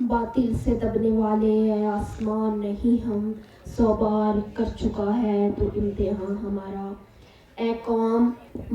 باطل سے دبنے والے اے آسمان نہیں ہم، 100 بار کر چکا ہے تو امتحان ہمارا۔ اے قوم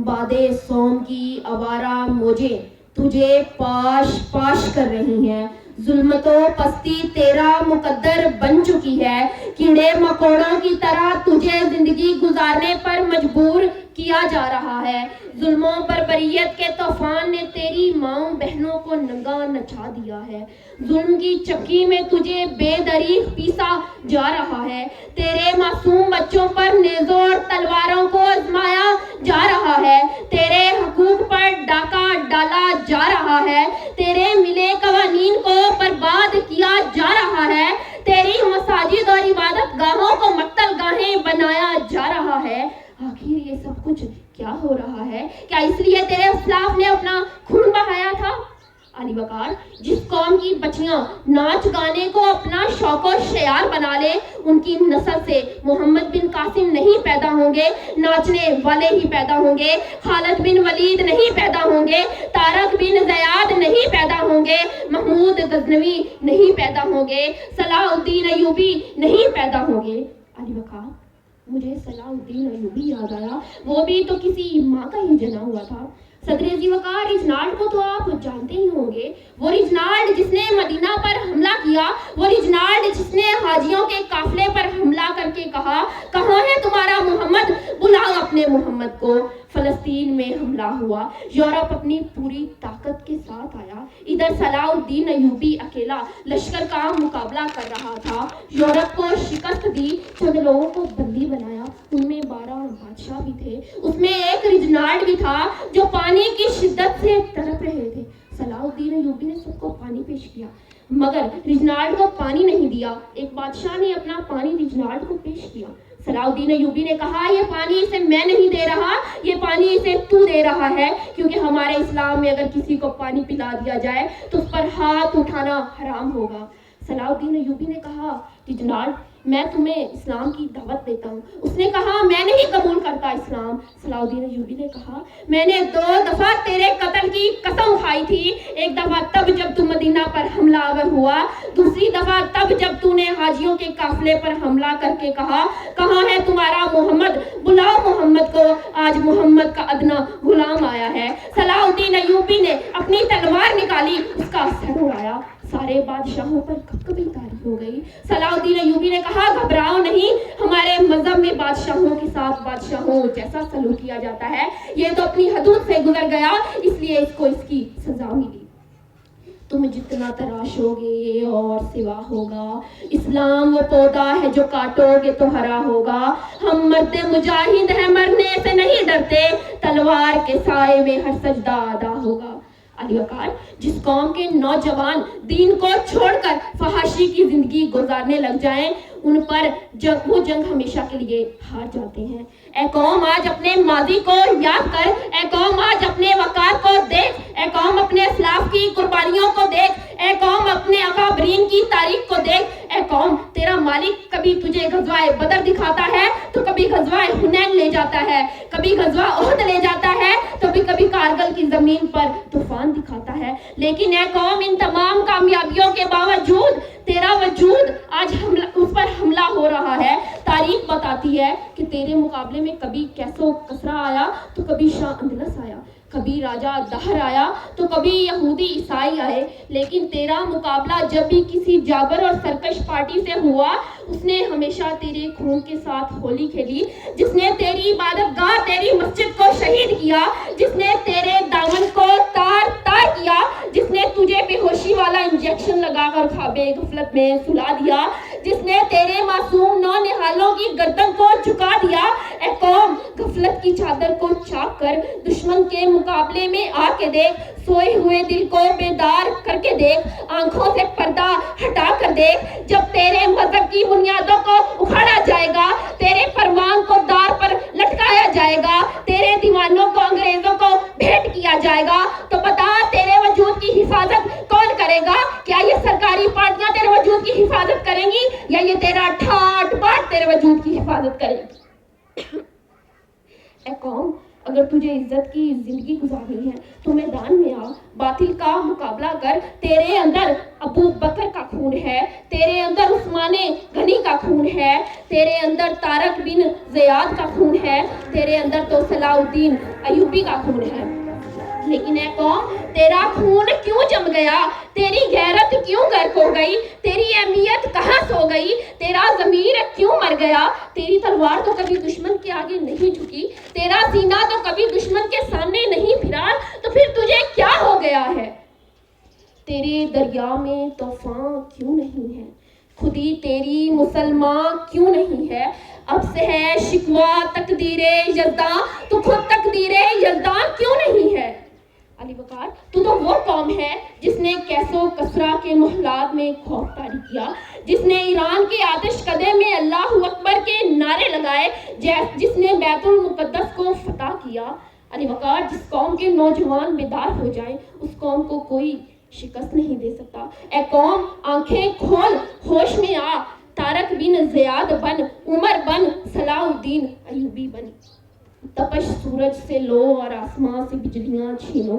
باد سوم کی آوارہ موجیں تجھے پاش پاش کر رہی ہیں، ظلمت و پستی تیرا مقدر بن چکی ہے، کیڑے مکوڑوں کی طرح تجھے زندگی گزارنے پر مجبور کیا جا رہا ہے۔ ظلم و بربریت کے طوفان نے تیری ماؤں بہنوں کو ننگا نچا دیا ہے، ظلم کی چکی میں تجھے بے دریغ پیسا جا رہا ہے، تیرے معصوم بچوں پر نیزوں اور تلواروں کو آزمایا جا رہا ہے، تیرے حقوق پر ڈاکہ ڈالا جا رہا ہے، تیرے ملے قوانین کو برباد کیا جا رہا ہے، تیری مساجد اور عبادت گاہوں کو مقتل گاہیں بنایا جا رہا ہے۔ آخر یہ سب کچھ کیا ہو رہا ہے؟ کیا اس لیے تیرے اسلاف نے اپنا خون بہایا تھا؟ علی وقار، جس قوم کی بچیاں ناچ گانے کو اپنا شوق و شیار بنا لے، ان کی نسل سے محمد بن قاسم نہیں پیدا ہوں گے، ناچنے والے ہی پیدا ہوں گے، خالد بن ولید نہیں پیدا ہوں گے، طارق بن زیاد نہیں پیدا ہوں گے، محمود غزنوی نہیں پیدا ہوں گے، صلاح الدین ایوبی نہیں پیدا ہوں گے۔ علی وقار، مجھے صلاح الدین ایوبی یاد آیا، وہ بھی تو کسی ماں کا ہی جنا ہوا تھا۔ صدر علی وقار، ریجنالڈ کو تو آپ جانتے ہی ہوں گے، وہ ریجنالڈ جس نے مدینہ پر حملہ کیا، وہ ریجنالڈ جس نے حاجیوں کے قافلے پر حملہ کر کے کہا، کہاں ہے تمہارا محمد، بلاؤ اپنے محمد کو۔ فلسطین میں حملہ ہوا، یورپ اپنی پوری طاقت کے ساتھ آیا، ادھر صلاح الدین ایوبی اکیلا لشکر کا مقابلہ کر رہا تھا، یورپ کو شکست دی، چند لوگوں کو بندی بنایا، ان میں 12 بادشاہ بھی تھے، اس میں ایک ریجنالڈ بھی تھا جو پانی کی شدت سے تڑپ رہے تھے۔ صلاح الدین ایوبی نے سب کو پانی پیش کیا، مگر ریجنالڈ کو پانی نہیں دیا۔ ایک بادشاہ نے اپنا پانی ریجنالڈ کو پیش کیا، صلاح الدین ایوبی نے کہا، یہ پانی اسے میں نہیں دے رہا، یہ پانی اسے تو دے رہا ہے، کیونکہ ہمارے اسلام میں اگر کسی کو پانی پلا دیا جائے تو اس پر ہاتھ اٹھانا حرام ہوگا۔ صلاح الدین ایوبی نے کہا، ریجنالڈ میں تمہیں اسلام کی دعوت دیتا ہوں۔ اس نے کہا، میں نہیں قبول کرتا اسلام۔ صلاح الدین ایوبی نے کہا، میں نے 2 دفعہ تیرے قتل کی قسم کھائی تھی، ایک دفعہ تب جب تو مدینہ پر حملہ آور ہوا، دوسری دفعہ تب جب تو نے حاجیوں کے قافلے پر حملہ کر کے کہا، کہاں ہے تمہارا محمد، بلاؤ محمد کو۔ آج محمد کا ادنا غلام آیا ہے۔ صلاح الدین ایوبی نے اپنی تلوار نکالی، اس کا سر اڑایا، سارے بادشاہوں پر کپکپی طاری ہو گئی۔ صلاح الدین ایوبی نے کہا، گھبراؤ نہیں، ہمارے مذہب میں بادشاہوں کے ساتھ بادشاہوں جیسا سلوک کیا جاتا ہے، یہ تو اپنی حدود سے گزر گیا، اس لیے اس کو اس کی سزا ملی۔ تم جتنا تراشو گے اور سوا ہوگا، اسلام وہ پودا ہے جو کاٹو گے تو ہرا ہوگا، ہم مرد مجاہد ہیں مرنے سے نہیں ڈرتے، تلوار کے سائے میں ہر سجدہ ادا ہوگا۔ علی وقار، جس قوم کے نوجوان دین کو چھوڑ کر فحاشی کی زندگی گزارنے لگ جائیں، ان پر وہ جنگ ہمیشہ کے لیے ہار جاتے ہیں۔ اے قوم، آج اپنے ماضی کو یاد کر، اے قوم آج اپنے وقار کو دیکھ، اے قوم اپنے اسلاف کی قربانیوں کو دیکھ، اے قوم اپنے اکابرین کی تاریخ کو دیکھ، اے قوم تیرا مالک کبھی تجھے غزوہ بدر دکھاتا ہے تو کبھی غزوہ حنین لے جاتا ہے، کبھی غزوہ احد لے جاتا ہے تو کبھی کارگل کی زمین پر طوفان دکھاتا ہے، لیکن اے قوم ان تمام کامیابیوں کے باوجود تیرا وجود آج اس پر حملہ ہو رہا ہے۔ تاریخ بتاتی ہے کہ تیرے مقابلے میں کبھی کیسو کسرا آیا تو کبھی شاہ اندلس آیا، کبھی راجہ دہر آیا تو کبھی یہودی عیسائی آئے، لیکن تیرا مقابلہ جب بھی کسی جابر اور سرکش پارٹی سے ہوا، اس نے ہمیشہ تیرے خون کے ساتھ ہولی کھیلی، جس نے تیری عبادت گاہ تیری مسجد کو شہید کیا، جس نے تیرے دامن کو تار تار کیا، جس نے تجھے بے ہوشی والا انجیکشن لگا کر خواب غفلت میں سلا دیا، جس نے تیرے معصوم نونہالوں کی گردن کو جھکا دیا۔ اے قوم، غفلت کی چادر کو چاک کر دشمن کے مقابلے میں آ کے دیکھ، سوئے ہوئے دل کو بیدار کر کے دیکھ، آنکھوں سے پردہ ہٹا کر دیکھ، جب تیرے مذہب کی بنیادوں کو اکھاڑا جائے گا، تیرے فرمان کو دار پر لٹکایا جائے گا، تیرے دیوانوں کو انگریزوں کو بھیٹ کیا جائے گا، تو بتا تیرے وجود کی حفاظت کون کرے گا؟ کیا یہ سرکاری پارٹیاں تیرے وجود کی حفاظت کریں گی یا یہ تیرا ٹھاٹ باٹ تیرے وجود کی حفاظت کرے گی؟ اے قوم، اگر تجھے عزت کی زندگی گزارنی ہے تو میدان میں آ، باطل کا مقابلہ کر، تیرے اندر ابو بکر کا خون ہے، تیرے اندر عثمان غنی کا خون ہے، تیرے اندر طارق بن زیاد کا خون ہے، تیرے اندر تو صلاح الدین ایوبی کا خون ہے۔ لیکن اے قوم، تیرا خون کیوں جم گیا؟ تیری غیرت کیوں غرق ہو گئی؟ تیری اہمیت کہاں سو گئی؟ تیرا ضمیر کیوں مر گیا؟ تیری تلوار تو کبھی دشمن کے آگے نہیں جھکی، تیرا سینہ تو کبھی دشمن کے سامنے نہیں پھرا، تو پھر تجھے کیا ہو گیا ہے؟ تیرے دریا میں طوفان کیوں نہیں ہے؟ خودی تیری مسلمان کیوں نہیں ہے؟ اب سے ہے شکوہ تقدیر یزداں، تو خود تقدیر یزداں کیوں نہیں ہے؟ علی وقار، تو وہ قوم ہے جس نے کیس و کسرا کے محلات میں خوف طاری کیا، جس نے ایران کے آتش کدے میں اللہ اکبر کے نعرے لگائے، جس نے بیت المقدس کو فتح کیا۔ علی وقار، جس قوم کے نوجوان بیدار ہو جائیں، اس قوم کو کوئی شکست نہیں دے سکتا۔ اے قوم، آنکھیں کھول، ہوش میں آ، طارق بن زیاد بن، عمر بن، صلاح الدین ایوبی بن۔ تپش سورج سے لو اور آسمان سے بجلیاں چھینو،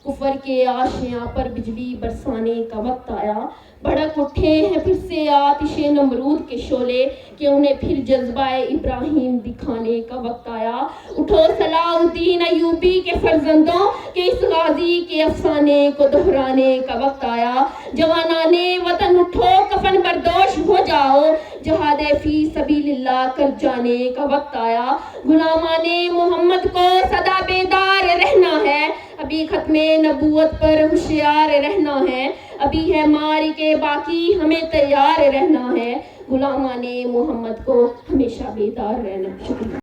کفر کے آشیاں پر بجلی برسانے کا وقت آیا۔ بھڑک اٹھے ہیں پھر سے آتش نمرود کے شعلے، کہ انہیں پھر جذبہ ابراہیم دکھانے کا وقت آیا۔ اٹھو صلاح الدین ایوبی کے فرزندوں، کہ اس غازی کے افسانے کو دہرانے کا وقت آیا۔ جوانان وطن اٹھو، کفن بردوش ہو جاؤ، جہاد فی سبیل اللہ کر جانے کا وقت آیا۔ غلامان محمد کو سدا بیدار رہنا ہے، ابھی ختم نبوت پر ہوشیار رہنا ہے، ابھی ہے معرکے باقی ہمیں تیار رہنا ہے، غلامان محمد کو ہمیشہ بیدار رہنا۔ شکریہ۔